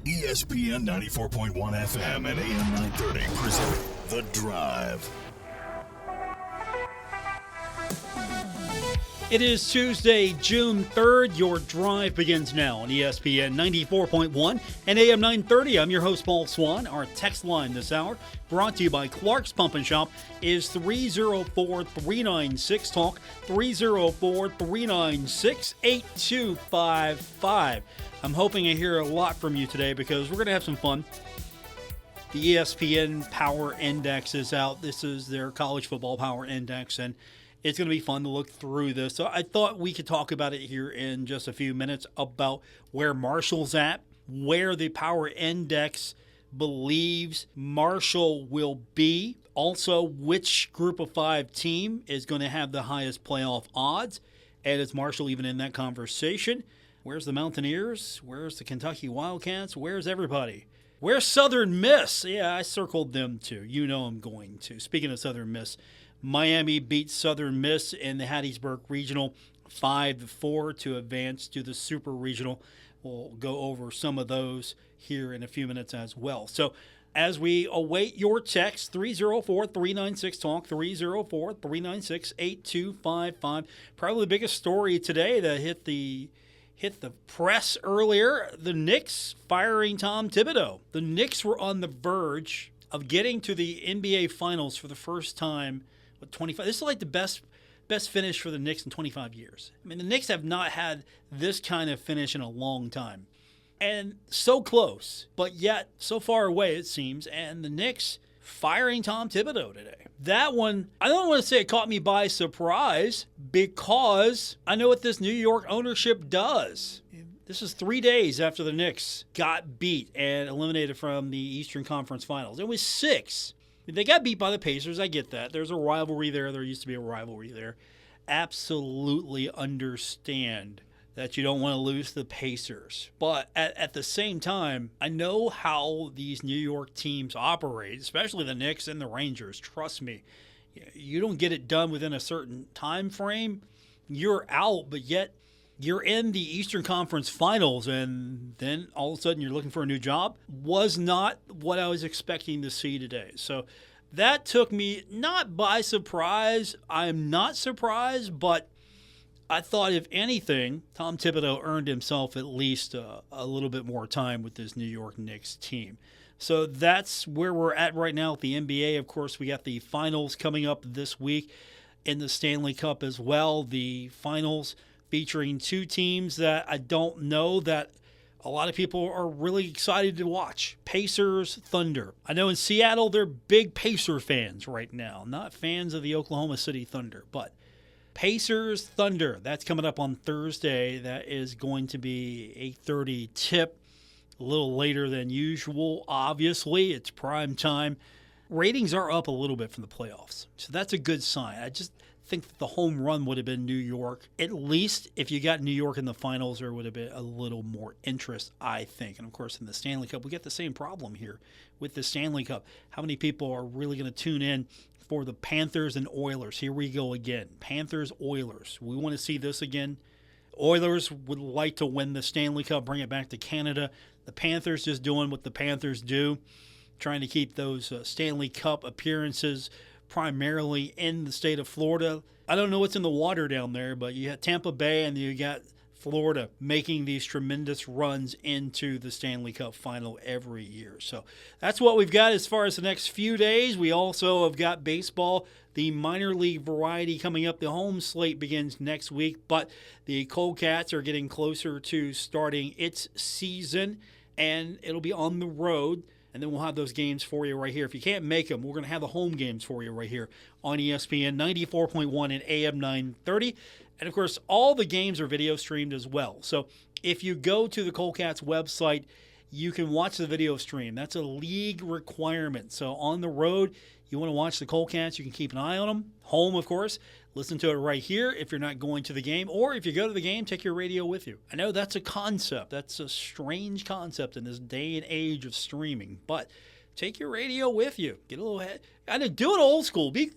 ESPN 94.1 FM and AM 930 present The Drive. It is Tuesday, June 3rd. Your drive begins now on ESPN 94.1 and AM 930. I'm your host, Paul Swann. Our text line this hour, brought to you by Clark's Pump and Shop, is 304-396-TALK, 304-396-8255. I'm hoping I hear a lot from you today because we're going to have some fun. The ESPN Power Index is out. This is their college football power index, and it's going to be fun to look through this. So I thought we could talk about it here in just a few minutes about where Marshall's at, where the power index believes Marshall will be, also which group of five team is going to have the highest playoff odds, and is Marshall even in that conversation? Where's the Mountaineers? Where's the Kentucky Wildcats? Where's everybody? Where's Southern Miss? Yeah, I circled them too. You know I'm going to. Speaking of Southern Miss, Miami beat Southern Miss in the Hattiesburg Regional 5-4 to advance to the Super Regional. We'll go over some of those here in a few minutes as well. So as we await your text, 304-396-TALK, 304-396-8255. Probably the biggest story today that hit the press earlier, the Knicks firing Tom Thibodeau. The Knicks were on the verge of getting to the NBA Finals for the first time. 25. This is like the best finish for the Knicks in 25 years. I mean, the Knicks have not had this kind of finish in a long time. And so close, but yet so far away, it seems. And the Knicks firing Tom Thibodeau today. That one, I don't want to say it caught me by surprise because I know what this New York ownership does. This is 3 days after the Knicks got beat and eliminated from the Eastern Conference Finals. It was 6. They got beat by the Pacers. I get that. There's a rivalry there. There used to be a rivalry there. Absolutely understand that you don't want to lose the Pacers. But at the same time, I know how these New York teams operate, especially the Knicks and the Rangers. Trust me. You don't get it done within a certain time frame, you're out, but yet you're in the Eastern Conference Finals, and then all of a sudden you're looking for a new job. Was not what I was expecting to see today. So that took me not by surprise. I'm not surprised, but I thought, if anything, Tom Thibodeau earned himself at least a little bit more time with this New York Knicks team. So that's where we're at right now with the NBA. Of course, we got the finals coming up this week in the Stanley Cup as well. The finals featuring two teams that I don't know that a lot of people are really excited to watch. Pacers, Thunder. I know in Seattle, they're big Pacer fans right now, not fans of the Oklahoma City Thunder, but Pacers, Thunder. That's coming up on Thursday. That is going to be 8:30 tip, a little later than usual. Obviously, it's prime time. Ratings are up a little bit from the playoffs, so that's a good sign. I just think that the home run would have been New York. At least if you got New York in the finals, there would have been a little more interest, I think. And, of course, in the Stanley Cup, we get the same problem here with the Stanley Cup. How many people are really going to tune in for the Panthers and Oilers? Here we go again. Panthers, Oilers. We want to see this again. Oilers would like to win the Stanley Cup, bring it back to Canada. The Panthers just doing what the Panthers do, trying to keep those Stanley Cup appearances primarily in the state of Florida. I don't know what's in the water down there, but you got Tampa Bay and you got Florida making these tremendous runs into the Stanley Cup final every year. So that's what we've got as far as the next few days. We also have got baseball, the minor league variety coming up. The home slate begins next week, but the Cold Cats are getting closer to starting its season, and it'll be on the road. And then we'll have those games for you right here. If you can't make them, we're going to have the home games for you right here on ESPN 94.1 and AM 930. And, of course, all the games are video streamed as well. So if you go to the Cold Cats website, you can watch the video stream. That's a league requirement. So on the road, you want to watch the Cold Cats, you can keep an eye on them. Home, of course, listen to it right here if you're not going to the game. Or if you go to the game, take your radio with you. I know that's a concept. That's a strange concept in this day and age of streaming. But take your radio with you. Get a little head. Do it old school. Be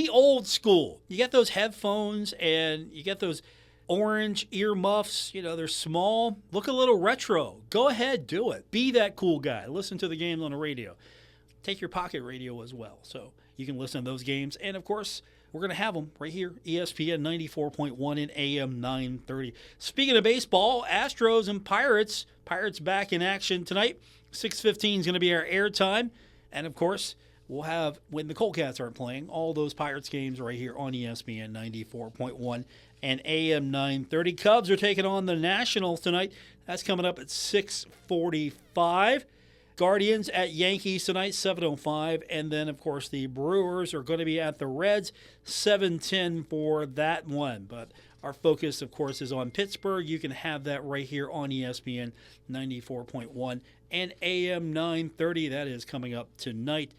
old school. You get those headphones and you get those orange earmuffs. They're small. Look a little retro. Go ahead, do it. Be that cool guy. Listen to the games on the radio. Take your pocket radio as well, so you can listen to those games. And, of course, we're going to have them right here, ESPN 94.1 and AM 930. Speaking of baseball, Astros and Pirates. Pirates back in action tonight. 6:15 is going to be our airtime. And, of course, we'll have, when the Coldcats aren't playing, all those Pirates games right here on ESPN 94.1 and AM 930. Cubs are taking on the Nationals tonight. That's coming up at 6:45. Guardians at Yankees tonight, 7:05. And then, of course, the Brewers are going to be at the Reds, 7:10 for that one. But our focus, of course, is on Pittsburgh. You can have that right here on ESPN 94.1 and AM 930. That is coming up tonight.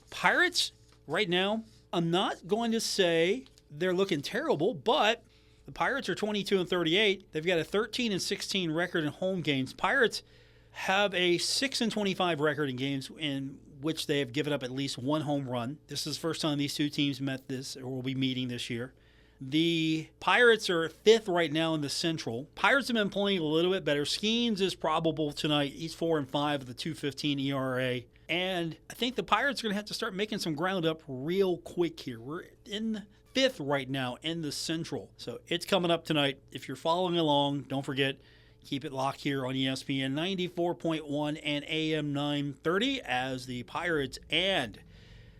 Pirates, right now, I'm not going to say they're looking terrible, but the Pirates are 22-38. They've got a 13-16 record in home games. Pirates have a 6-25 record in games in which they have given up at least one home run. This is the first time these two teams met this or will be meeting this year. The Pirates are 5th right now in the Central. Pirates have been playing a little bit better. Skeens is probable tonight. He's 4-5 with a 2.15 ERA. And I think the Pirates are going to have to start making some ground up real quick here. We're in 5th right now in the Central. So it's coming up tonight. If you're following along, don't forget, keep it locked here on ESPN 94.1 and AM 930 as the Pirates and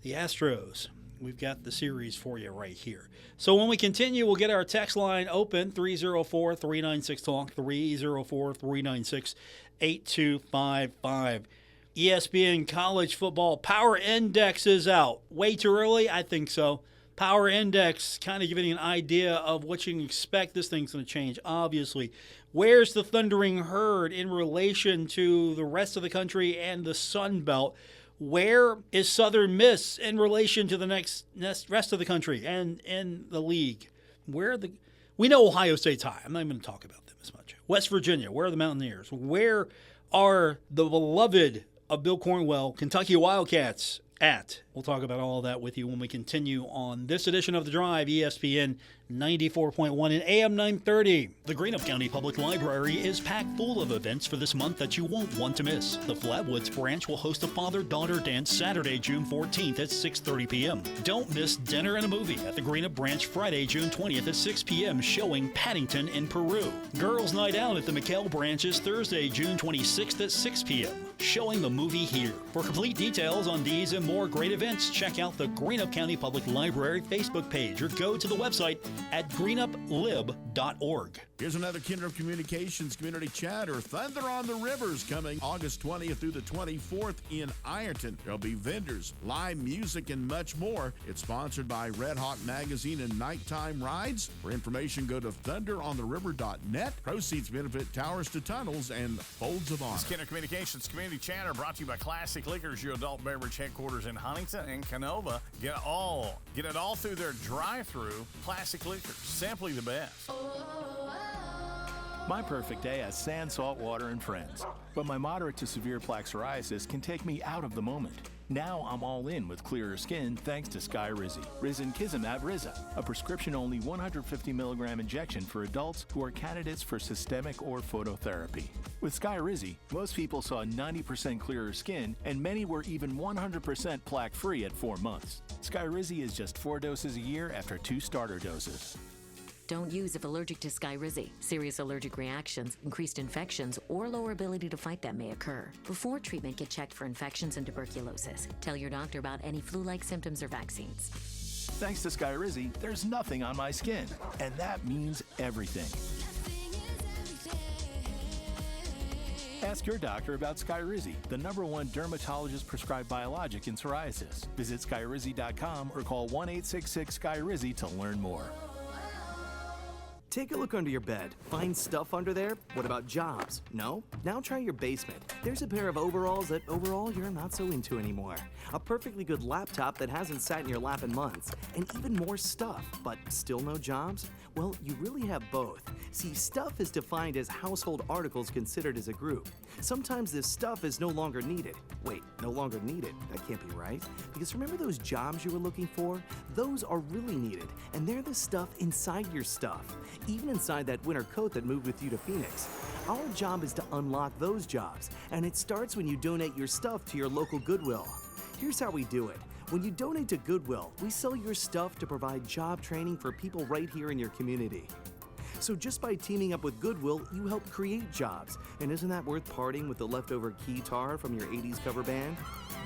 the Astros. We've got the series for you right here. So when we continue, we'll get our text line open, 304-396-TALK, 304-396-8255. ESPN College Football Power Index is out. Way too early? I think so. Power Index, kind of giving you an idea of what you can expect. This thing's going to change, obviously. Where's the Thundering Herd in relation to the rest of the country and the Sun Belt? Where is Southern Miss in relation to the next rest of the country and in the league? We know Ohio State's high. I'm not even going to talk about them as much. West Virginia, where are the Mountaineers? Where are the beloved of Bill Cornwell, Kentucky Wildcats at? We'll talk about all of that with you when we continue on this edition of The Drive, ESPN 94.1 and AM 930. The Greenup County Public Library is packed full of events for this month that you won't want to miss. The Flatwoods branch will host a father-daughter dance Saturday, June 14th at 6:30 p.m. Don't miss Dinner and a Movie at the Greenup branch Friday, June 20th at 6 p.m. showing Paddington in Peru. Girls Night Out at the McKell branch is Thursday, June 26th at 6 p.m. showing the movie Here. For complete details on these and more great events, check out the Greenup County Public Library Facebook page or go to the website at greenuplib.org. Here's another Kinder Communications Community Chatter. Thunder on the Rivers coming August 20th through the 24th in Ironton. There'll be vendors, live music, and much more. It's sponsored by Red Hawk Magazine and Nighttime Rides. For information, go to thunderontheriver.net. Proceeds benefit Towers to Tunnels and Folds of Honor. This Kinder Communications Community Chatter brought to you by Classic Liquors, your adult beverage headquarters in Huntington and Canova. Get it all through their drive-through. Classic Liquors, simply the best. My perfect day has sand, salt water, and friends. But my moderate to severe plaque psoriasis can take me out of the moment. Now I'm all in with clearer skin thanks to Skyrizi. Risankizumab Riza, a prescription-only 150 milligram injection for adults who are candidates for systemic or phototherapy. With Skyrizi, most people saw 90% clearer skin, and many were even 100% plaque-free at 4 months. Skyrizi is just 4 doses a year after 2 starter doses. Don't use if allergic to Skyrizi. Serious allergic reactions, increased infections, or lower ability to fight them may occur. Before treatment, get checked for infections and tuberculosis. Tell your doctor about any flu-like symptoms or vaccines. Thanks to Skyrizi, there's nothing on my skin, and that means everything. Ask your doctor about Skyrizi, the #1 dermatologist-prescribed biologic in psoriasis. Visit Skyrizi.com or call 1-866-SKYRIZI to learn more. Take a look under your bed. Find stuff under there? What about jobs? No? Now try your basement. There's a pair of overalls that overall you're not so into anymore. A perfectly good laptop that hasn't sat in your lap in months. And even more stuff, but still no jobs? Well, you really have both. See, stuff is defined as household articles considered as a group. Sometimes this stuff is no longer needed. Wait, no longer needed? That can't be right. Because remember those jobs you were looking for? Those are really needed, and they're the stuff inside your stuff. even inside that winter coat that moved with you to Phoenix. Our job is to unlock those jobs, and it starts when you donate your stuff to your local Goodwill. Here's how we do it. When you donate to Goodwill, we sell your stuff to provide job training for people right here in your community. So just by teaming up with Goodwill, you help create jobs. And isn't that worth parting with the leftover guitar from your 80s cover band?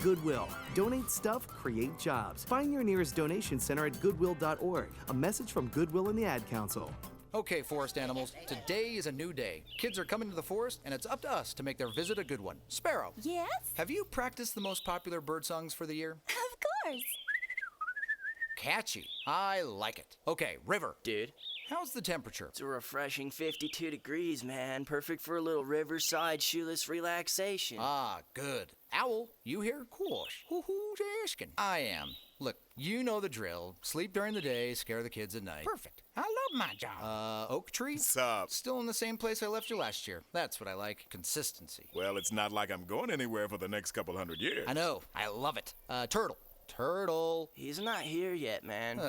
Goodwill. Donate stuff, create jobs. Find your nearest donation center at goodwill.org. A message from Goodwill and the Ad Council. Okay, forest animals, today is a new day. Kids are coming to the forest, and it's up to us to make their visit a good one. Sparrow. Yes? Have you practiced the most popular bird songs for the year? Of course. Catchy. I like it. Okay, River. Dude, How's the temperature? it's a refreshing 52 degrees, man. Perfect for a little riverside shoeless relaxation. Ah, good. Owl, you here? Course. Who's asking? I am. Look, you know the drill. Sleep during the day, scare the kids at night. Perfect. I love my job. Oak Tree? What's up? Still in the same place I left you last year. That's what I like. Consistency. Well, it's not like I'm going anywhere for the next couple hundred years. I know. I love it. Turtle. Turtle. He's not here yet, man.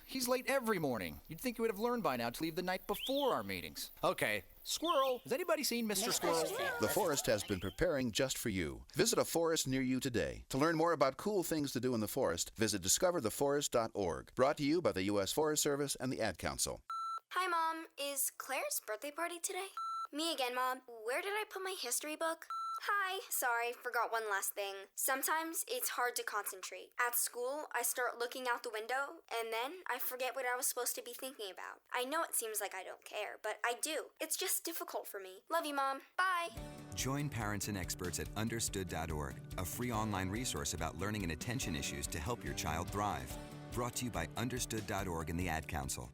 He's late every morning. You'd think you would have learned by now to leave the night before our meetings. Okay. Squirrel. Has anybody seen Mr. Squirrel? The forest has been preparing just for you. Visit a forest near you today. To learn more about cool things to do in the forest, visit discovertheforest.org. Brought to you by the U.S. Forest Service and the Ad Council. Hi, Mom. Is Claire's birthday party today? Me again, Mom. Where did I put my history book? Hi. Sorry, forgot one last thing. Sometimes it's hard to concentrate. At school, I start looking out the window, and then I forget what I was supposed to be thinking about. I know it seems like I don't care, but I do. It's just difficult for me. Love you, Mom. Bye. Join parents and experts at understood.org, a free online resource about learning and attention issues to help your child thrive. Brought to you by understood.org and the Ad Council.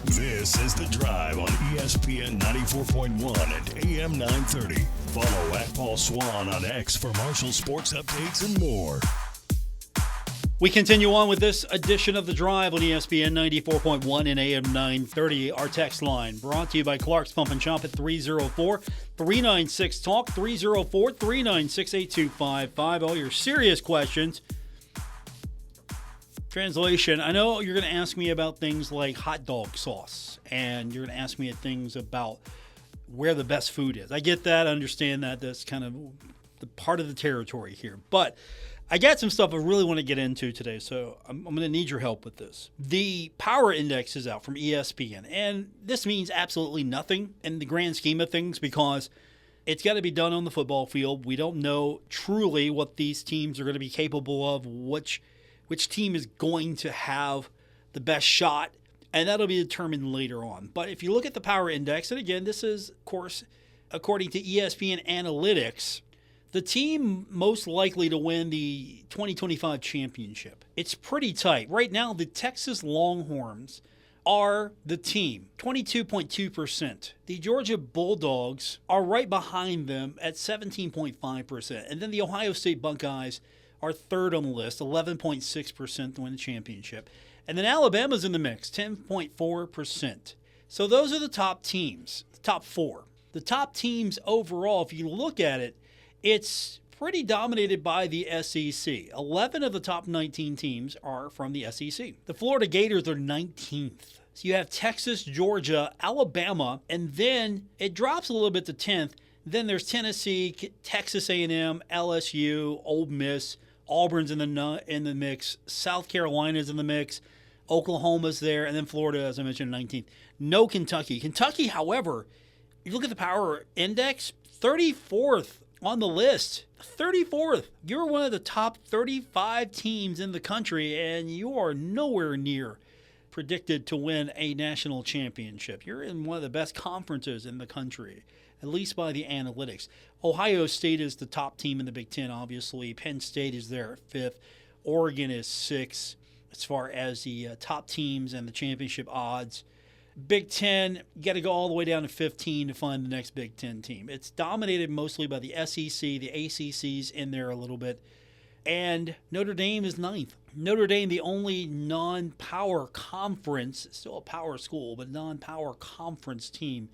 This is The Drive on ESPN 94.1 and AM 930. Follow at Paul Swann on X for Marshall sports updates and more. We continue on with this edition of The Drive on ESPN 94.1 and AM 930. Our text line brought to you by Clark's Pump and Shop at 304-396-TALK, 304-396-8255. All your serious questions. Translation, I know you're going to ask me about things like hot dog sauce, and you're going to ask me things about where the best food is. I get that. I understand that. That's kind of the part of the territory here. But I got some stuff I really want to get into today, so I'm going to need your help with this. The Power Index is out from ESPN, and this means absolutely nothing in the grand scheme of things because it's got to be done on the football field. We don't know truly what these teams are going to be capable of, which team is going to have the best shot, and that'll be determined later on. But if you look at the Power Index, and again, this is, of course, according to ESPN Analytics, the team most likely to win the 2025 championship. It's pretty tight. Right now, the Texas Longhorns are the team, 22.2%. The Georgia Bulldogs are right behind them at 17.5%. And then the Ohio State Buckeyes are third on the list, 11.6% to win the championship. And then Alabama's in the mix, 10.4%. So those are the top teams, the top four. The top teams overall, if you look at it, it's pretty dominated by the SEC. 11 of the top 19 teams are from the SEC. The Florida Gators are 19th. So you have Texas, Georgia, Alabama, and then it drops a little bit to 10th. Then there's Tennessee, Texas A&M, LSU, Ole Miss, Auburn's in the mix, South Carolina's in the mix, Oklahoma's there, and then Florida, as I mentioned, 19th. No Kentucky. Kentucky, however, if you look at the Power Index, 34th on the list. 34th. You're one of the top 35 teams in the country, and you are nowhere near predicted to win a national championship. You're in one of the best conferences in the country, at least by the analytics. Ohio State is the top team in the Big Ten, obviously. Penn State is there at 5th. Oregon is 6th as far as the top teams and the championship odds. Big Ten, you got to go all the way down to 15 to find the next Big Ten team. It's dominated mostly by the SEC, the ACC's in there a little bit. And Notre Dame is 9th. Notre Dame, the only non-power conference, still a power school, but non-power conference team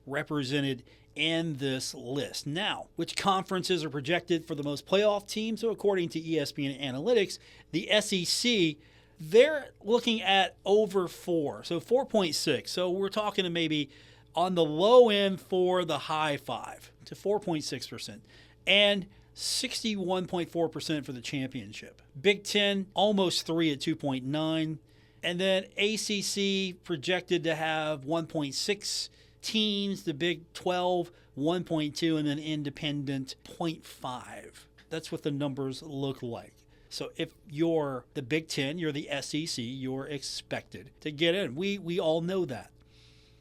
represented in this list. Now, which conferences are projected for the most playoff teams? So according to ESPN Analytics, the SEC, they're looking at over 4, so 4.6. So we're talking to maybe on the low end for the high 5 to 4.6%. And 61.4% for the championship. Big Ten, almost 3 at 2.9. And then ACC projected to have 1.6 teams. The Big 12, 1.2. And then independent, 0.5. That's what the numbers look like. So if you're the Big Ten, you're the SEC, you're expected to get in. We all know that.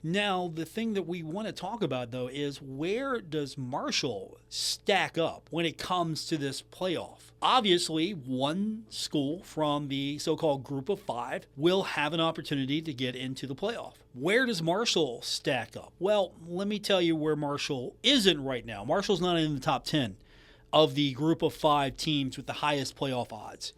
Now, the thing that we want to talk about, though, is where does Marshall stack up when it comes to this playoff? Obviously, one school from the so-called group of 5 will have an opportunity to get into the playoff. Where does Marshall stack up? Well, let me tell you where Marshall isn't right now. Marshall's not in the top 10 of the group of 5 teams with the highest playoff odds.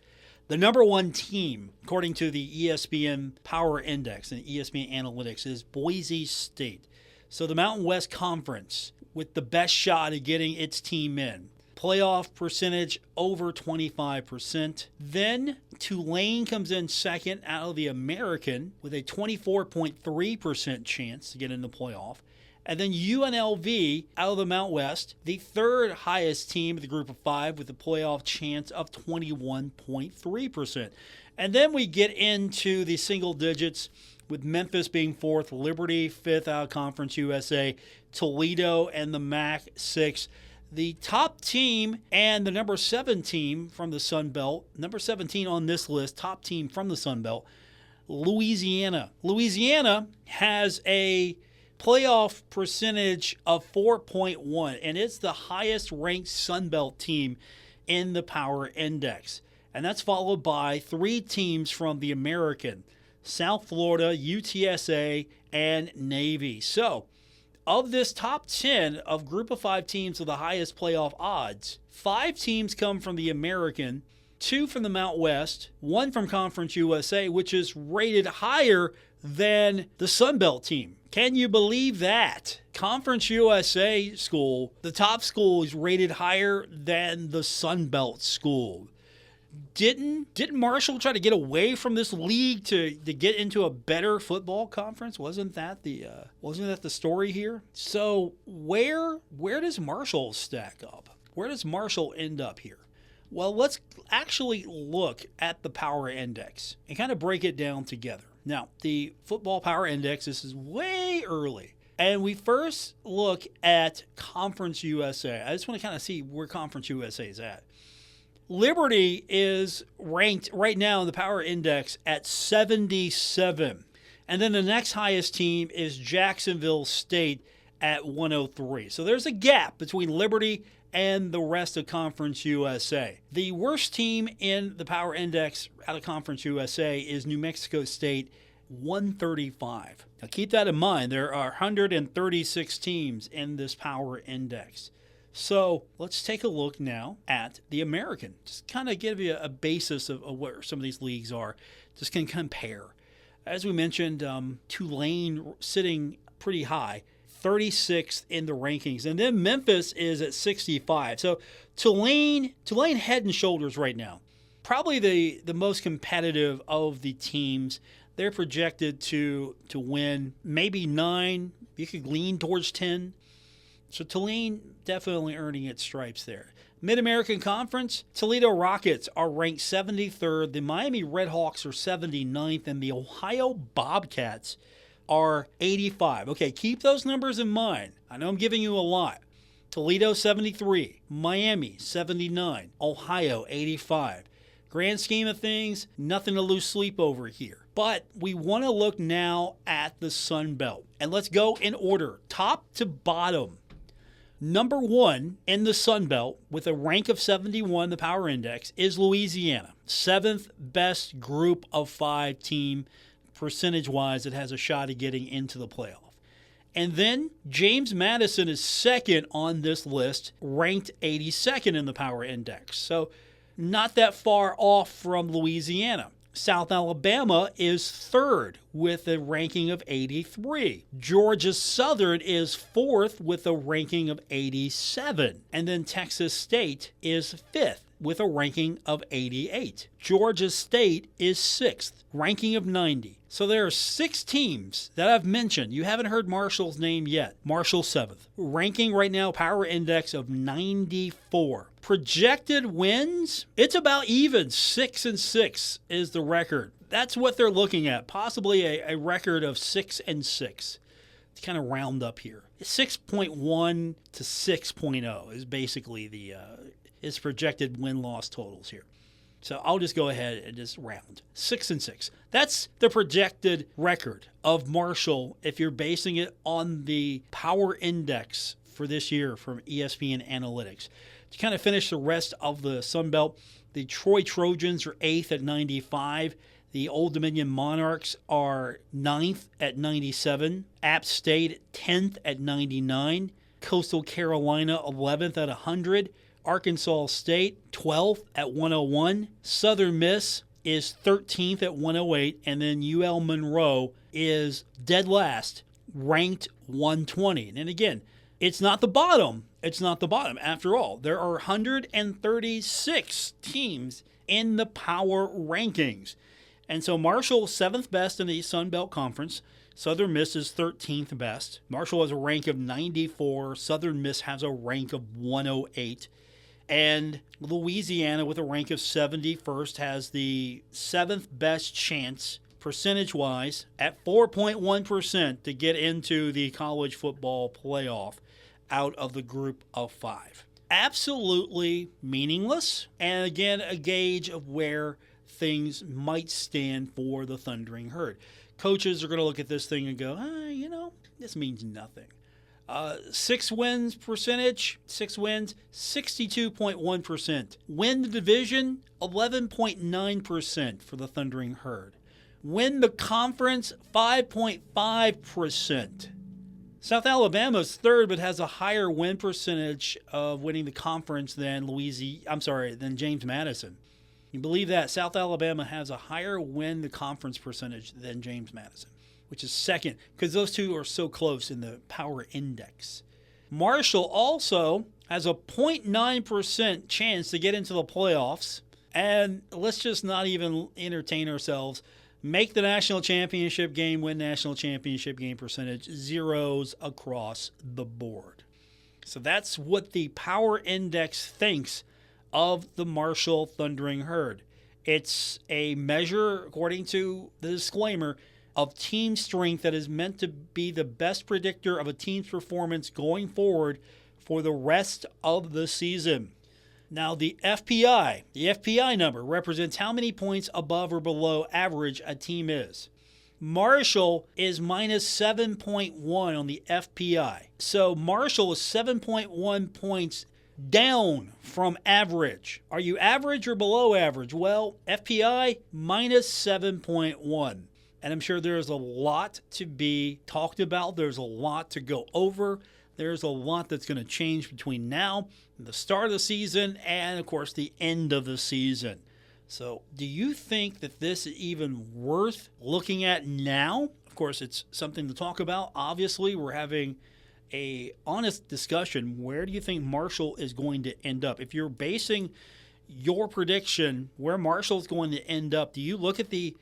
The number 1 team, according to the ESPN Power Index and ESPN Analytics, is Boise State. So the Mountain West Conference with the best shot at getting its team in. Playoff percentage over 25%. Then Tulane comes in second out of the American with a 24.3% chance to get in the playoff. And then UNLV out of the Mount West, the third highest team of the group of 5 with a playoff chance of 21.3%. And then we get into the single digits with Memphis being 4th, Liberty 5th out of Conference USA, Toledo and the MAC 6th. The top team and the number 7 team from the Sun Belt, number 17 on this list, top team from the Sun Belt, Louisiana. Louisiana has a playoff percentage of 4.1, and it's the highest ranked Sun Belt team in the Power Index. And that's followed by 3 teams from the American, South Florida, UTSA, and Navy. So, of this top 10 of group of 5 teams with the highest playoff odds, 5 teams come from the American, 2 from the Mount West, 1 from Conference USA, which is rated higher than the Sun Belt team. Can you believe that? Conference USA school, the top school, is rated higher than the Sun Belt school. Didn't Marshall try to get away from this league to get into a better football conference? Wasn't that the story here? So where does Marshall stack up? Where does Marshall end up here? Well, let's actually look at the Power Index and kind of break it down together. Now, the Football Power Index, this is way early. And we first look at Conference USA. I just want to kind of see where Conference USA is at. Liberty is ranked right now in the Power Index at 77. And then the next highest team is Jacksonville State at 103. So there's a gap between Liberty and the rest of Conference USA. The worst team in the Power Index out of Conference USA is New Mexico State, 135. Now keep that in mind. There are 136 teams in this Power Index. So let's take a look now at the American. Just kind of give you a basis of where some of these leagues are. Just can compare. As we mentioned, Tulane sitting pretty high, 36th in the rankings. And then Memphis is at 65. So Tulane head and shoulders right now. Probably the most competitive of the teams. They're projected to win maybe 9. You could lean towards 10. So Tulane definitely earning its stripes there. Mid-American Conference, Toledo Rockets are ranked 73rd. The Miami Redhawks are 79th. And the Ohio Bobcats are 85. Okay, keep those numbers in mind. I know I'm giving you a lot. Toledo, 73. Miami, 79. Ohio, 85. Grand scheme of things, nothing to lose sleep over here. But we want to look now at the Sun Belt. And let's go in order, top to bottom. Number 1 in the Sun Belt with a rank of 71, the Power Index, is Louisiana. 7th best group of 5 team percentage-wise that has a shot at getting into the playoff. And then James Madison is second on this list, ranked 82nd in the Power Index. So not that far off from Louisiana. South Alabama is third with a ranking of 83. Georgia Southern is fourth with a ranking of 87. And then Texas State is fifth with a ranking of 88. Georgia State is sixth, ranking of 90. So there are 6 teams that I've mentioned. You haven't heard Marshall's name yet. Marshall 7th. Ranking right now, power index of 94. Projected wins, it's about even. 6-6 is the record. That's what they're looking at. Possibly a record of 6-6. To kind of round up here. 6.1 to 6.0 is basically the his projected win-loss totals here. So I'll just go ahead and just round. 6-6. That's the projected record of Marshall if you're basing it on the power index for this year from ESPN Analytics. To kind of finish the rest of the Sun Belt, the Troy Trojans are 8th at 95. The Old Dominion Monarchs are 9th at 97. App State 10th at 99. Coastal Carolina 11th at 100. Arkansas State 12th at 101. Southern Miss is 13th at 108. And then UL Monroe is dead last, ranked 120. And again, it's not the bottom. It's not the bottom. After all, there are 136 teams in the power rankings. And so Marshall, 7th best in the Sun Belt Conference. Southern Miss is 13th best. Marshall has a rank of 94. Southern Miss has a rank of 108. And Louisiana, with a rank of 71st, has the 7th best chance, percentage-wise, at 4.1% to get into the college football playoff out of the group of 5. Absolutely meaningless, and again, a gauge of where things might stand for the Thundering Herd. Coaches are going to look at this thing and go, this means nothing. 6 wins percentage, 6 wins, 62.1%. Win the division, 11.9% for the Thundering Herd. Win the conference, 5.5%. South Alabama's third, but has a higher win percentage of winning the conference than than James Madison. You believe that? South Alabama has a higher win the conference percentage than James Madison, which is second, because those two are so close in the power index. Marshall also has a 0.9% chance to get into the playoffs, and let's just not even entertain ourselves. Make the national championship game, win national championship game percentage, zeros across the board. So that's what the power index thinks of the Marshall Thundering Herd. It's a measure, according to the disclaimer, of team strength that is meant to be the best predictor of a team's performance going forward for the rest of the season. Now, the FPI number represents how many points above or below average a team is. Marshall is minus 7.1 on the FPI. So Marshall is 7.1 points down from average. Are you average or below average? Well, FPI minus 7.1. And I'm sure there's a lot to be talked about. There's a lot to go over. There's a lot that's going to change between now and the start of the season and, of course, the end of the season. So do you think that this is even worth looking at now? Of course, it's something to talk about. Obviously, we're having a honest discussion. Where do you think Marshall is going to end up? If you're basing your prediction where Marshall is going to end up, do you look at the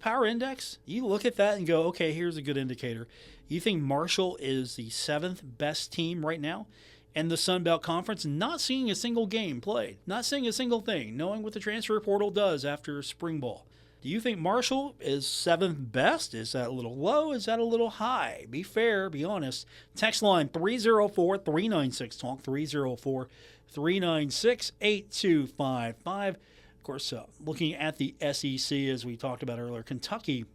power index? You look at that and go, okay, here's a good indicator. You think Marshall is the 7th best team right now in the Sun Belt Conference, not seeing a single game played, not seeing a single thing, knowing what the transfer portal does after spring ball. Do you think Marshall is 7th best? Is that a little low? Is that a little high? Be fair, be honest. Text line 304-396-TALK, 304-396-8255. Of course, looking at the SEC, as we talked about earlier, Kentucky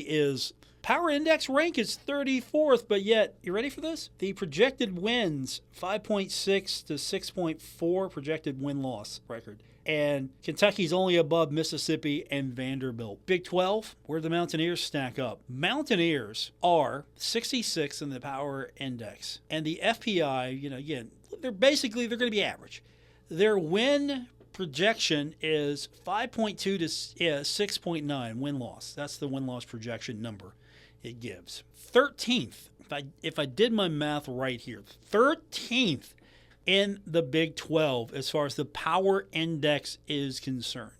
is power index rank is 34th, but yet, you ready for this? The projected wins, 5.6 to 6.4 projected win-loss record. And Kentucky's only above Mississippi and Vanderbilt. Big 12, where the Mountaineers stack up. Mountaineers are 66 in the power index. And the FPI, again, they're going to be average. Their win projection is 5.2 to 6.9 win-loss. That's the win-loss projection number it gives. 13th, if I did my math right here, 13th in the Big 12 as far as the power index is concerned.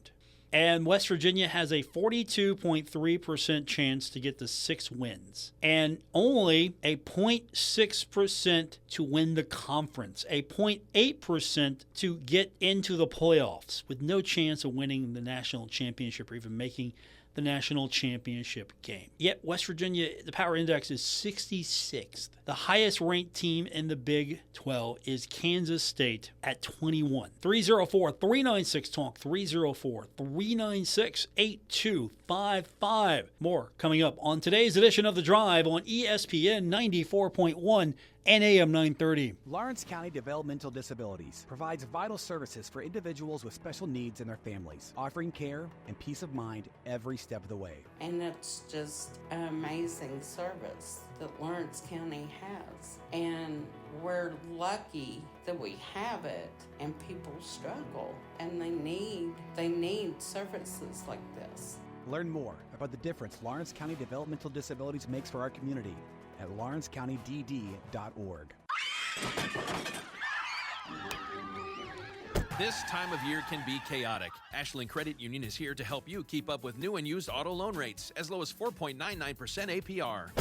And West Virginia has a 42.3% chance to get the 6 wins and only a 0.6% to win the conference, a 0.8% to get into the playoffs with no chance of winning the national championship or even making the national championship game. Yet West Virginia, the power index is 66th. The highest ranked team in the Big 12 is Kansas State at 21. 304-396-TALK, 304-396-8255. More coming up on today's edition of The Drive on ESPN 94.1 and AM 930. Lawrence County Developmental Disabilities provides vital services for individuals with special needs and their families, offering care and peace of mind every step of the way. And it's just an amazing service that Lawrence County has. And we're lucky that we have it, and people struggle, and they need services like this. Learn more about the difference Lawrence County Developmental Disabilities makes for our community at lawrencecountydd.org. This time of year can be chaotic. Ashland Credit Union is here to help you keep up with new and used auto loan rates as low as 4.99% APR.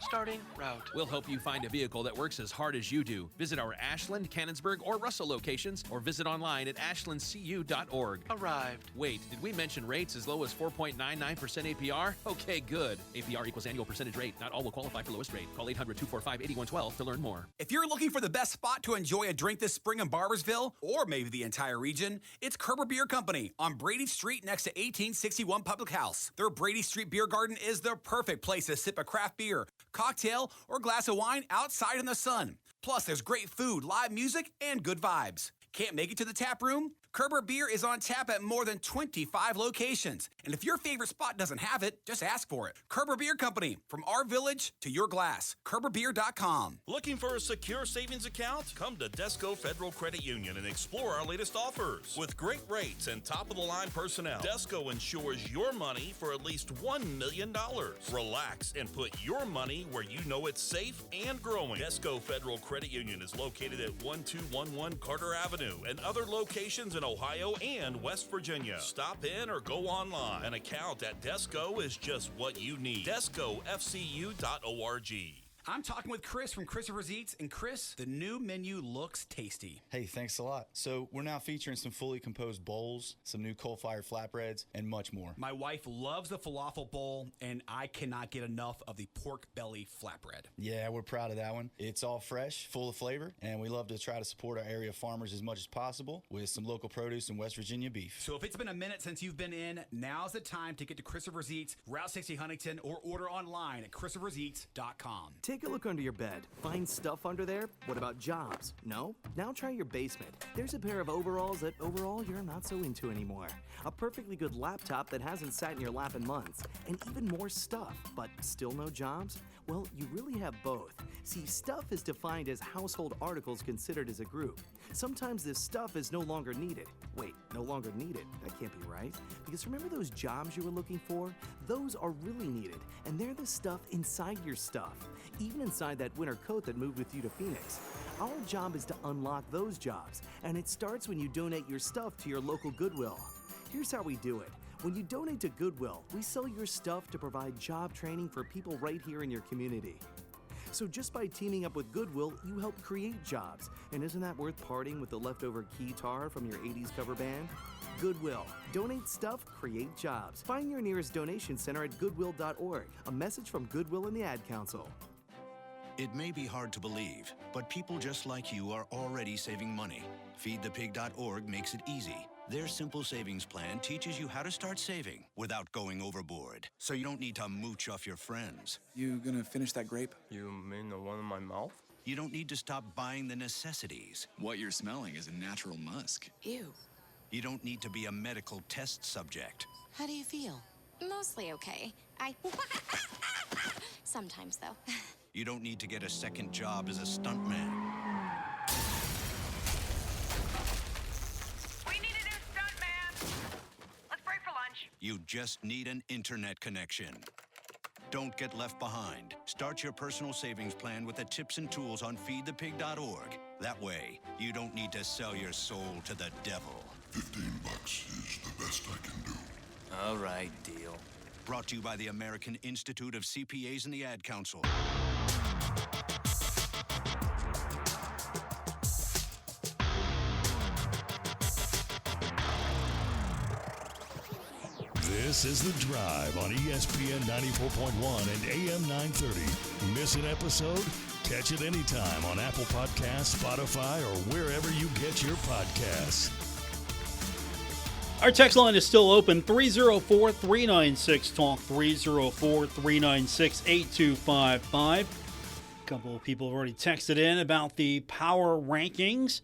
Starting route. We'll help you find a vehicle that works as hard as you do. Visit our Ashland, Canonsburg, or Russell locations or visit online at ashlandcu.org. Arrived. Wait, did we mention rates as low as 4.99% APR? Okay, good. APR equals annual percentage rate. Not all will qualify for lowest rate. Call 800-245-8112 to learn more. If you're looking for the best spot to enjoy a drink this spring in Barbersville, or maybe the entire region, it's Kerber Beer Company on Brady Street next to 1861 Public House. Their Brady Street Beer Garden is the perfect place to sip a craft beer, cocktail, or glass of wine outside in the sun. Plus, there's great food, live music, and good vibes. Can't make it to the tap room? Kerber Beer is on tap at more than 25 locations. And if your favorite spot doesn't have it, just ask for it. Kerber Beer Company, from our village to your glass. KerberBeer.com. Looking for a secure savings account? Come to Desco Federal Credit Union and explore our latest offers. With great rates and top-of-the-line personnel, Desco ensures your money for at least $1 million. Relax and put your money where you know it's safe and growing. Desco Federal Credit Union is located at 1211 Carter Avenue and other locations in Ohio and West Virginia. Stop in or go online. An account at Desco is just what you need. DescoFCU.org. I'm talking with Chris from Christopher's Eats, and Chris, the new menu looks tasty. Hey, thanks a lot. So we're now featuring some fully composed bowls, some new coal-fired flatbreads, and much more. My wife loves the falafel bowl, and I cannot get enough of the pork belly flatbread. Yeah, we're proud of that one. It's all fresh, full of flavor, and we love to try to support our area farmers as much as possible with some local produce and West Virginia beef. So if it's been a minute since you've been in, now's the time to get to Christopher's Eats, Route 60 Huntington, or order online at christopherseats.com. Take a look under your bed. Find stuff under there? What about jobs? No? Now try your basement. There's a pair of overalls that overall you're not so into anymore. A perfectly good laptop that hasn't sat in your lap in months. And even more stuff, but still no jobs? Well, you really have both. See, stuff is defined as household articles considered as a group. Sometimes this stuff is no longer needed. Wait, no longer needed? That can't be right. Because remember those jobs you were looking for? Those are really needed, and they're the stuff inside your stuff. Even inside that winter coat that moved with you to Phoenix. Our job is to unlock those jobs, and it starts when you donate your stuff to your local Goodwill. Here's how we do it. When you donate to Goodwill, we sell your stuff to provide job training for people right here in your community. So just by teaming up with Goodwill, you help create jobs. And isn't that worth parting with the leftover guitar from your 80s cover band? Goodwill. Donate stuff, create jobs. Find your nearest donation center at goodwill.org. A message from Goodwill and the Ad Council. It may be hard to believe, but people just like you are already saving money. FeedThePig.org makes it easy. Their simple savings plan teaches you how to start saving without going overboard, so you don't need to mooch off your friends. You gonna finish that grape? You mean the one in my mouth? You don't need to stop buying the necessities. What you're smelling is a natural musk. Ew. You don't need to be a medical test subject. How do you feel? Mostly okay. Sometimes, though. You don't need to get a second job as a stuntman. We need a new You just need an internet connection. Don't get left behind. Start your personal savings plan with the tips and tools on feedthepig.org. That way, you don't need to sell your soul to the devil. $15 is the best I can do. All right, deal. Brought to you by the American Institute of CPAs and the Ad Council. This is The Drive on ESPN 94.1 and AM 930. Miss an episode? Catch it anytime on Apple Podcasts, Spotify, or wherever you get your podcasts. Our text line is still open, 304-396-TALK, 304-396-8255. A couple of people have already texted in about the power rankings.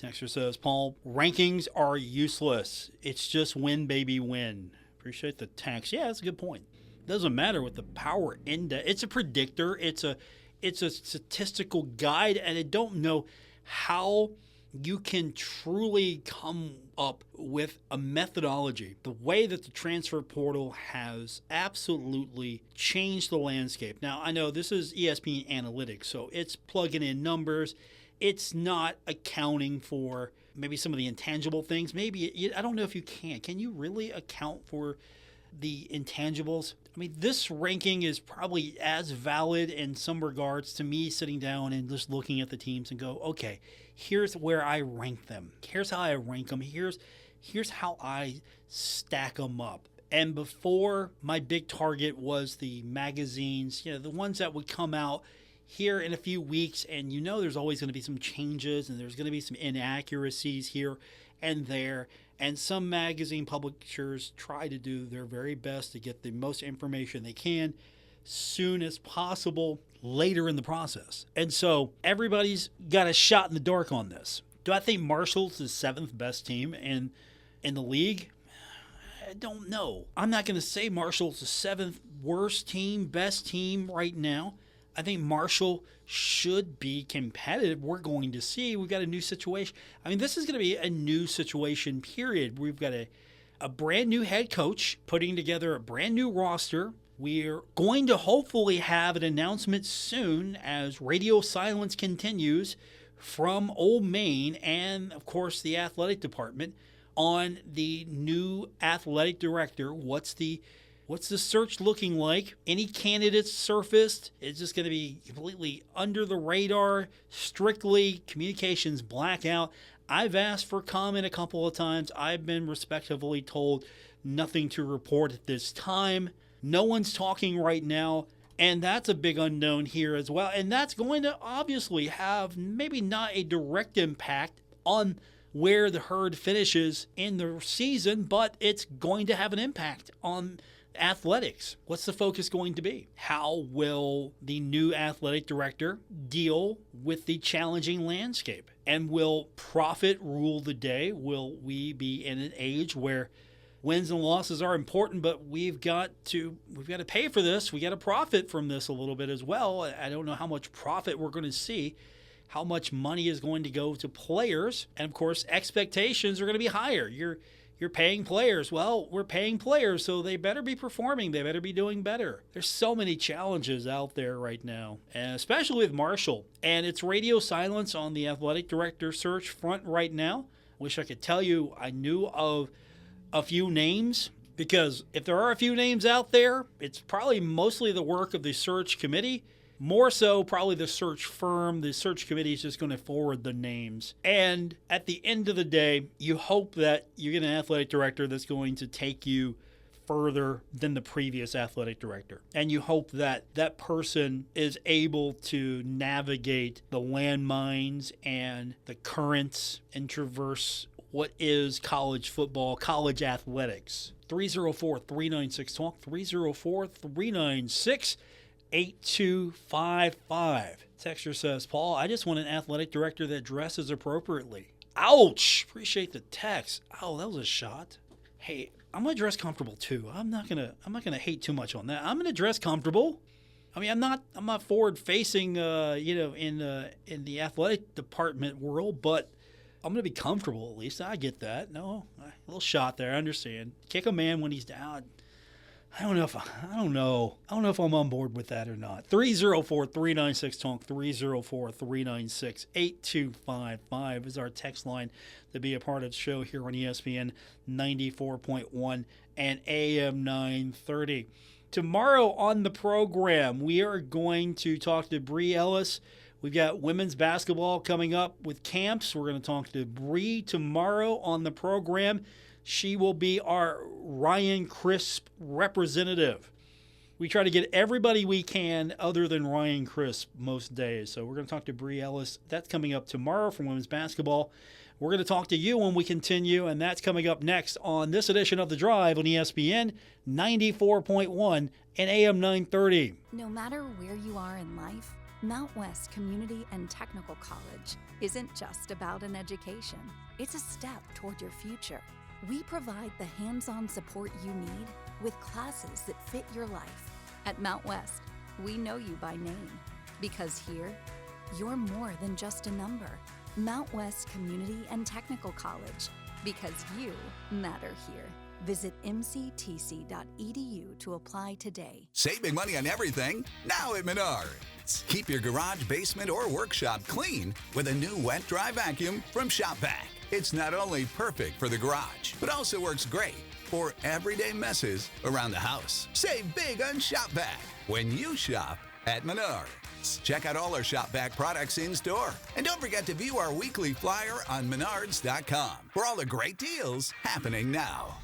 Texter says, Paul, rankings are useless. It's just win, baby, win. Appreciate the text. Yeah, that's a good point. It doesn't matter what the power index. It's a predictor. It's a statistical guide, and I don't know how you can truly come up with a methodology. The way that the transfer portal has absolutely changed the landscape. Now, I know this is ESPN Analytics, so it's plugging in numbers. It's not accounting for maybe some of the intangible things. Maybe, I don't know if you can. Can you really account for the intangibles? I mean, this ranking is probably as valid in some regards to me sitting down and just looking at the teams and go, okay, here's where I rank them. Here's how I rank them. Here's how I stack them up. And before, my big target was the magazines, the ones that would come out here in a few weeks, and there's always going to be some changes and there's going to be some inaccuracies here and there. And some magazine publishers try to do their very best to get the most information they can soon as possible later in the process. And so everybody's got a shot in the dark on this. Do I think Marshall's the 7th best team in the league? I don't know. I'm not going to say Marshall's the 7th worst team, best team right now. I think Marshall should be competitive. We're going to see. We've got a new situation. I mean, this is going to be a new situation, period. We've got a brand new head coach putting together a brand new roster. We're going to hopefully have an announcement soon as radio silence continues from Old Main and, of course, the athletic department on the new athletic director. What's the search looking like? Any candidates surfaced? It's just going to be completely under the radar, strictly communications blackout. I've asked for comment a couple of times. I've been respectfully told nothing to report at this time. No one's talking right now, and that's a big unknown here as well. And that's going to obviously have maybe not a direct impact on where the Herd finishes in the season, but it's going to have an impact on athletics. What's the focus going to be? How will the new athletic director deal with the challenging landscape? And will profit rule the day? Will we be in an age where wins and losses are important, but we've got to pay for this. We got to profit from this a little bit as well. I don't know how much profit we're going to see, how much money is going to go to players. And of course, expectations are going to be higher. You're paying players. Well, we're paying players, so they better be performing. They better be doing better. There's so many challenges out there right now, and especially with Marshall. And it's radio silence on the athletic director search front right now. Wish I could tell you I knew of a few names, because if there are a few names out there, it's probably mostly the work of the search committee. More so, probably the search firm. The search committee is just going to forward the names. And at the end of the day, you hope that you get an athletic director that's going to take you further than the previous athletic director. And you hope that that person is able to navigate the landmines and the currents and traverse what is college football, college athletics. 304-396-TALK, 304-396-8255. Texter says, Paul, I just want an athletic director that dresses appropriately. Ouch! Appreciate the text. Oh, that was a shot. Hey, I'm gonna dress comfortable too. I'm not gonna hate too much on that. I'm gonna dress comfortable. I mean, I'm not forward facing, in the athletic department world, but I'm going to be comfortable at least. I get that. No, a little shot there. I understand. Kick a man when he's down. I don't know if I'm on board with that or not. 304-396-TALK, 304-396-8255 is our text line to be a part of the show here on ESPN 94.1 and AM 930. Tomorrow on the program, we are going to talk to Bree Ellis. We've got women's basketball coming up with camps. We're going to talk to Bree tomorrow on the program. She will be our Ryan Crisp representative. We try to get everybody we can other than Ryan Crisp most days. So we're going to talk to Bree Ellis. That's coming up tomorrow for women's basketball. We're going to talk to you when we continue, and that's coming up next on this edition of The Drive on ESPN 94.1 and AM 930. No matter where you are in life, Mount West Community and Technical College isn't just about an education. It's a step toward your future. We provide the hands-on support you need with classes that fit your life. At Mount West, we know you by name because here, you're more than just a number. Mount West Community and Technical College, because you matter here. Visit mctc.edu to apply today. Save big money on everything now at Menards. Keep your garage, basement, or workshop clean with a new wet-dry vacuum from Shop Vac. It's not only perfect for the garage, but also works great for everyday messes around the house. Save big on Shop Vac when you shop at Menards. Check out all our Shop Vac products in store. And don't forget to view our weekly flyer on menards.com for all the great deals happening now.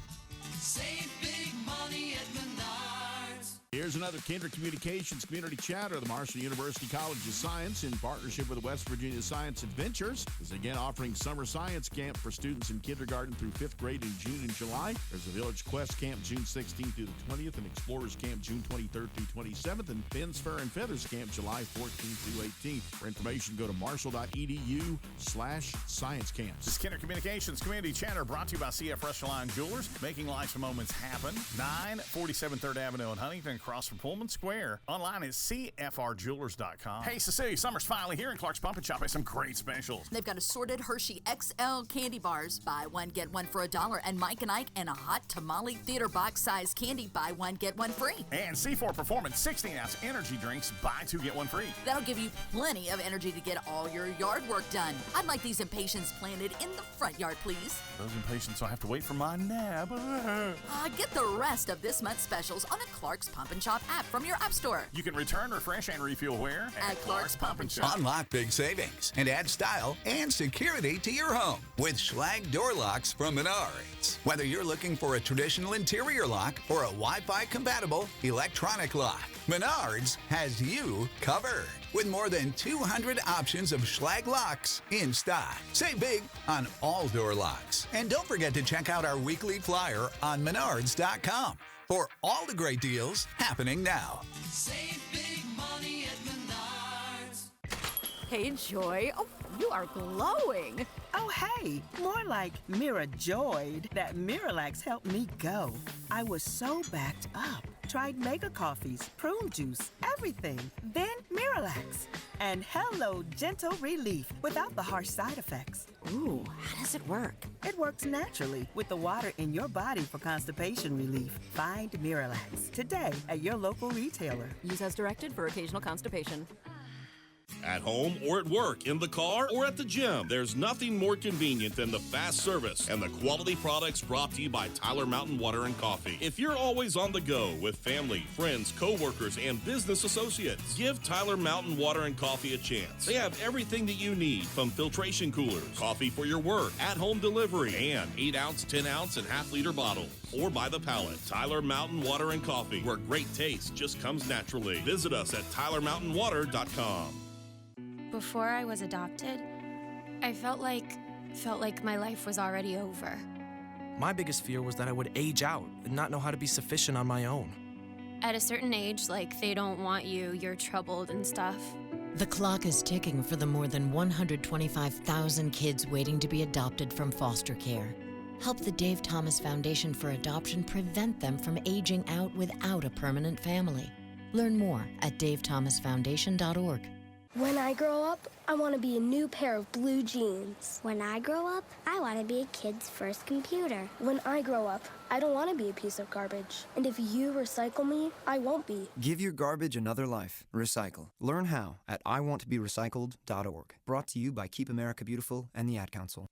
Save big money at Menards. Here's another Kendrick Communications Community Chatter. The Marshall University College of Science, in partnership with the West Virginia Science Adventures, is again offering summer science camp for students in kindergarten through 5th grade in June and July. There's a Village Quest Camp June 16th through the 20th, and Explorers Camp June 23rd through 27th, and Finn's Fair and Feathers Camp July 14th through 18th. For information, go to marshall.edu/science camps. This is Kendrick Communications Community Chatter brought to you by CF Restaurant Jewelers, making life's moments happen. 947 3rd Avenue in Huntington, across from Pullman Square. Online at cfrjewelers.com. Hey, Cecilia, summer's finally here in Clark's Pump and Shop has some great specials. They've got assorted Hershey XL candy bars, buy one, get one for $1, and Mike and Ike, and a hot tamale theater box size candy, buy one, get one free. And C4 Performance 16-ounce energy drinks, buy two, get one free. That'll give you plenty of energy to get all your yard work done. I'd like these impatiens planted in the front yard, please. Those impatiens will have to wait for my nap. Get the rest of this month's specials on the Clark's Pump and Shop app from your app store. You can return, refresh, and refuel where? At Clark's Pump and Shop. Unlock big savings and add style and security to your home with Schlag door locks from Menards. Whether you're looking for a traditional interior lock or a Wi-Fi compatible electronic lock, Menards has you covered with more than 200 options of Schlag locks in stock. Save big on all door locks. And don't forget to check out our weekly flyer on menards.com for all the great deals happening now. Save big money at Menards. Hey, Joy. Oh, you are glowing. Oh, hey. More like Mirajoyed. That Miralax helped me go. I was so backed up. Tried mega coffees, prune juice, everything. Then Miralax. And hello, gentle relief without the harsh side effects. Ooh, how does it work? It works naturally with the water in your body for constipation relief. Find Miralax today at your local retailer. Use as directed for occasional constipation. At home or at work, in the car or at the gym, there's nothing more convenient than the fast service and the quality products brought to you by Tyler Mountain Water and Coffee. If you're always on the go with family, friends, coworkers, and business associates, give Tyler Mountain Water and Coffee a chance. They have everything that you need, from filtration coolers, coffee for your work, at-home delivery, and 8-ounce, 10-ounce, and half-liter bottles, or by the pallet. Tyler Mountain Water and Coffee, where great taste just comes naturally. Visit us at tylermountainwater.com. Before I was adopted, I felt like my life was already over. My biggest fear was that I would age out and not know how to be sufficient on my own. At a certain age, like they don't want you, you're troubled and stuff. The clock is ticking for the more than 125,000 kids waiting to be adopted from foster care. Help the Dave Thomas Foundation for Adoption prevent them from aging out without a permanent family. Learn more at davethomasfoundation.org. When I grow up, I want to be a new pair of blue jeans. When I grow up, I want to be a kid's first computer. When I grow up, I don't want to be a piece of garbage. And if you recycle me, I won't be. Give your garbage another life. Recycle. Learn how at iwanttoberecycled.org. Brought to you by Keep America Beautiful and the Ad Council.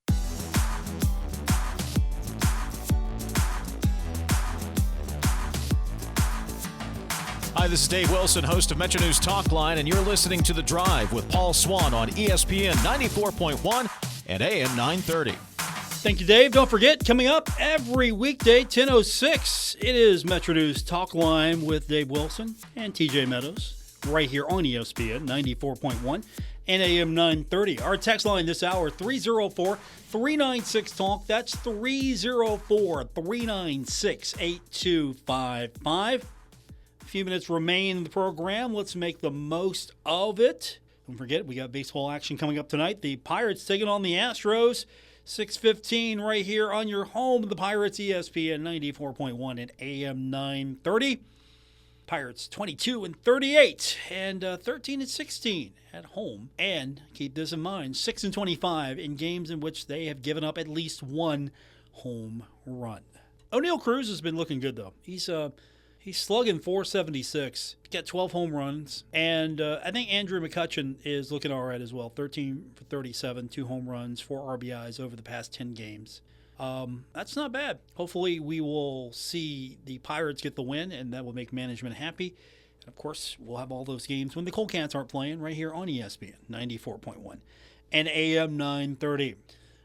Hi, this is Dave Wilson, host of Metro News Talk Line, and you're listening to The Drive with Paul Swann on ESPN 94.1 and AM 930. Thank you, Dave. Don't forget, coming up every weekday, 10:06, it is Metro News Talk Line with Dave Wilson and TJ Meadows, right here on ESPN 94.1 and AM 930. Our text line this hour, 304-396-TALK. That's 304-396-8255. A few minutes remain in the program. Let's make the most of it. Don't forget, we got baseball action coming up tonight. The Pirates taking on the Astros. 6:15 right here on your home, the Pirates, ESPN 94.1 and AM 930. Pirates 22-38 and 13-16 at home. And keep this in mind, 6-25 in games in which they have given up at least one home run. O'Neal Cruz has been looking good, though. He's slugging .476, got 12 home runs, and I think Andrew McCutchen is looking all right as well. 13 for 37, 2 home runs, 4 RBIs over the past 10 games. That's not bad. Hopefully we will see the Pirates get the win, and that will make management happy. And of course, we'll have all those games when the Cold Cats aren't playing right here on ESPN 94.1 and AM 930.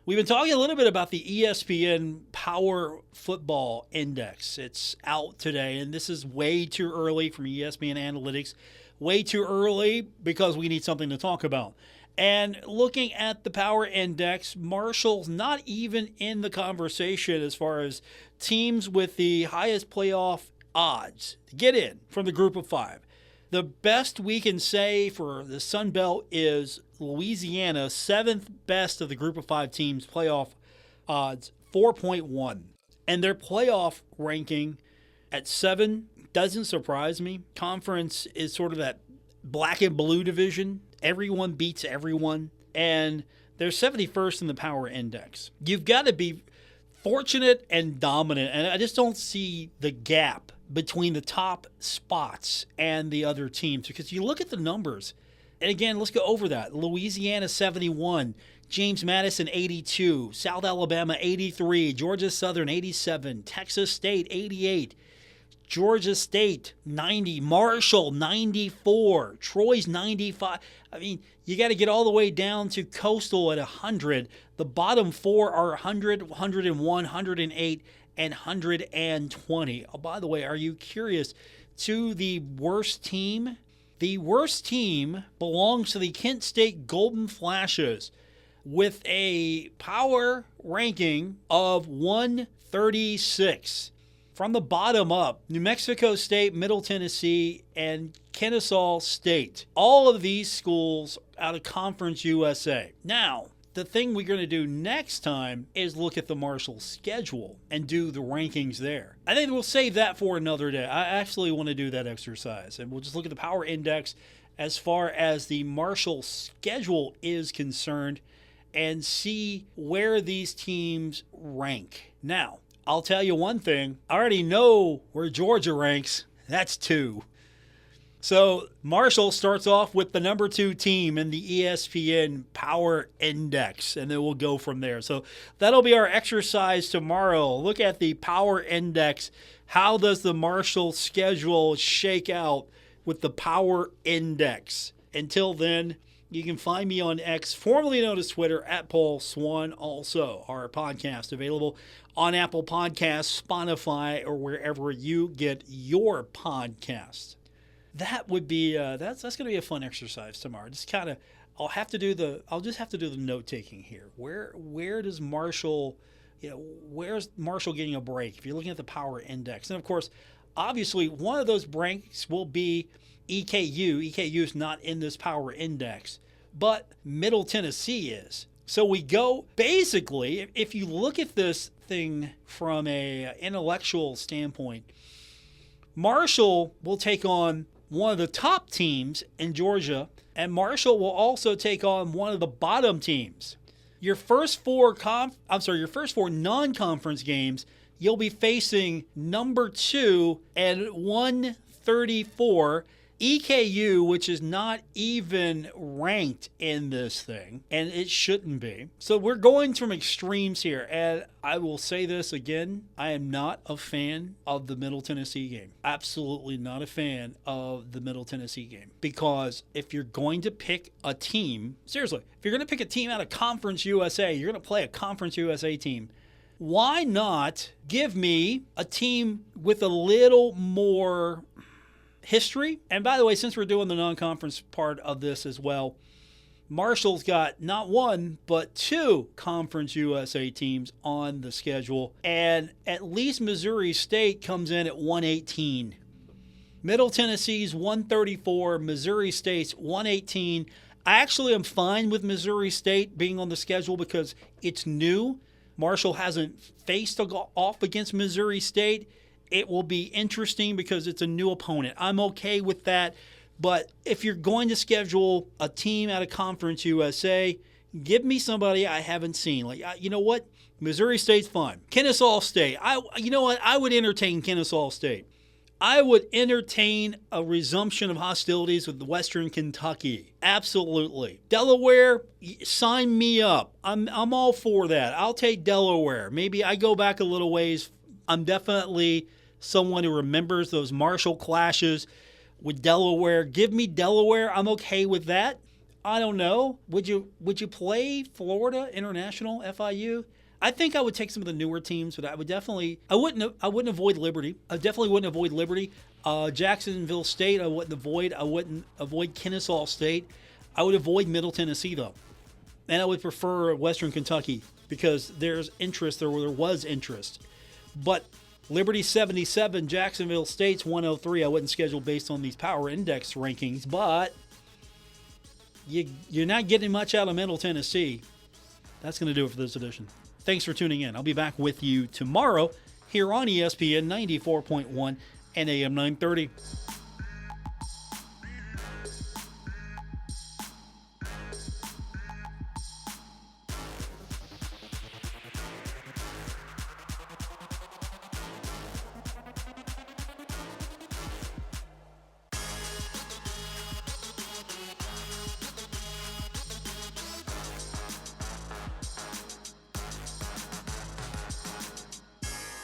We've been talking a little bit about the ESPN Power Football Index. It's out today, and this is way too early from ESPN Analytics. Way too early because we need something to talk about. And looking at the Power Index, Marshall's not even in the conversation as far as teams with the highest playoff odds to get in from the group of 5. The best we can say for the Sun Belt is Louisiana, 7th best of the group of 5 teams, playoff odds, 4.1. And their playoff ranking at 7 doesn't surprise me. Conference is sort of that black and blue division. Everyone beats everyone. And they're 71st in the Power Index. You've got to be fortunate and dominant. And I just don't see the gap between the top spots and the other teams. Because you look at the numbers, and again, let's go over that. Louisiana, 71. James Madison, 82. South Alabama, 83. Georgia Southern, 87. Texas State, 88. Georgia State, 90. Marshall, 94. Troy's 95. I mean, you got to get all the way down to Coastal at 100. The bottom 4 are 100, 101, 108, and 120. Oh, by the way, are you curious to the worst team? The worst team belongs to the Kent State Golden Flashes with a power ranking of 136. From the bottom up, New Mexico State, Middle Tennessee, and Kennesaw State. All of these schools out of Conference USA. Now, the thing we're going to do next time is look at the Marshall schedule and do the rankings there. I think we'll save that for another day. I actually want to do that exercise, and we'll just look at the Power Index as far as the Marshall schedule is concerned and see where these teams rank. Now, I'll tell you one thing. I already know where Georgia ranks. That's 2. So Marshall starts off with the number 2 team in the ESPN Power Index, and then we'll go from there. So that'll be our exercise tomorrow. Look at the Power Index. How does the Marshall schedule shake out with the Power Index? Until then, you can find me on X, formerly known as Twitter, at Paul Swann. Also, our podcast available on Apple Podcasts, Spotify, or wherever you get your podcasts. That would be that's going to be a fun exercise tomorrow. Just kind of, I'll just have to do the note taking here. Where does Marshall, where's Marshall getting a break? If you're looking at the Power Index, and of course, obviously one of those breaks will be EKU. EKU is not in this Power Index, but Middle Tennessee is. So we go, basically, if you look at this thing from a intellectual standpoint, Marshall will take on one of the top teams in Georgia, and Marshall will also take on one of the bottom teams. Your first four non-conference games, you'll be facing number 2 and 134 EKU, which is not even ranked in this thing, and it shouldn't be. So we're going from extremes here, and I will say this again, I am not a fan of the Middle Tennessee game. Absolutely not a fan of the Middle Tennessee game, because if you're going to pick a team, seriously, if you're going to pick a team out of Conference USA, you're going to play a Conference USA team, why not give me a team with a little more history? And by the way, since we're doing the non-conference part of this as well, Marshall's got not one, but 2 Conference USA teams on the schedule, and at least Missouri State comes in at 118. Middle Tennessee's 134, Missouri State's 118. I actually am fine with Missouri State being on the schedule because it's new. Marshall hasn't faced off against Missouri State. It will be interesting because it's a new opponent. I'm okay with that. But if you're going to schedule a team out of Conference USA, give me somebody I haven't seen. Like, you know what? Missouri State's fine. Kennesaw State. You know what? I would entertain Kennesaw State. I would entertain a resumption of hostilities with Western Kentucky. Absolutely. Delaware, sign me up. I'm all for that. I'll take Delaware. Maybe I go back a little ways. I'm definitely someone who remembers those Marshall clashes with Delaware. Give me Delaware. I'm okay with that. I don't know. Would you play Florida International, FIU? I think I would take some of the newer teams, but I wouldn't avoid Liberty. I definitely wouldn't avoid Liberty. Jacksonville State, I wouldn't avoid. I wouldn't avoid Kennesaw State. I would avoid Middle Tennessee though, and I would prefer Western Kentucky because there's interest. There was interest, but Liberty 77, Jacksonville State's 103. I wouldn't schedule based on these power index rankings, but you're not getting much out of Middle Tennessee. That's going to do it for this edition. Thanks for tuning in. I'll be back with you tomorrow here on ESPN 94.1 and AM 930.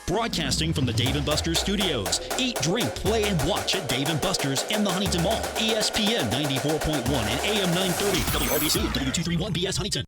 Broadcasting from the Dave & Buster's studios. Eat, drink, play, and watch at Dave & Buster's in the Huntington Mall. ESPN 94.1 and AM 930. WRBC, W231BS Huntington.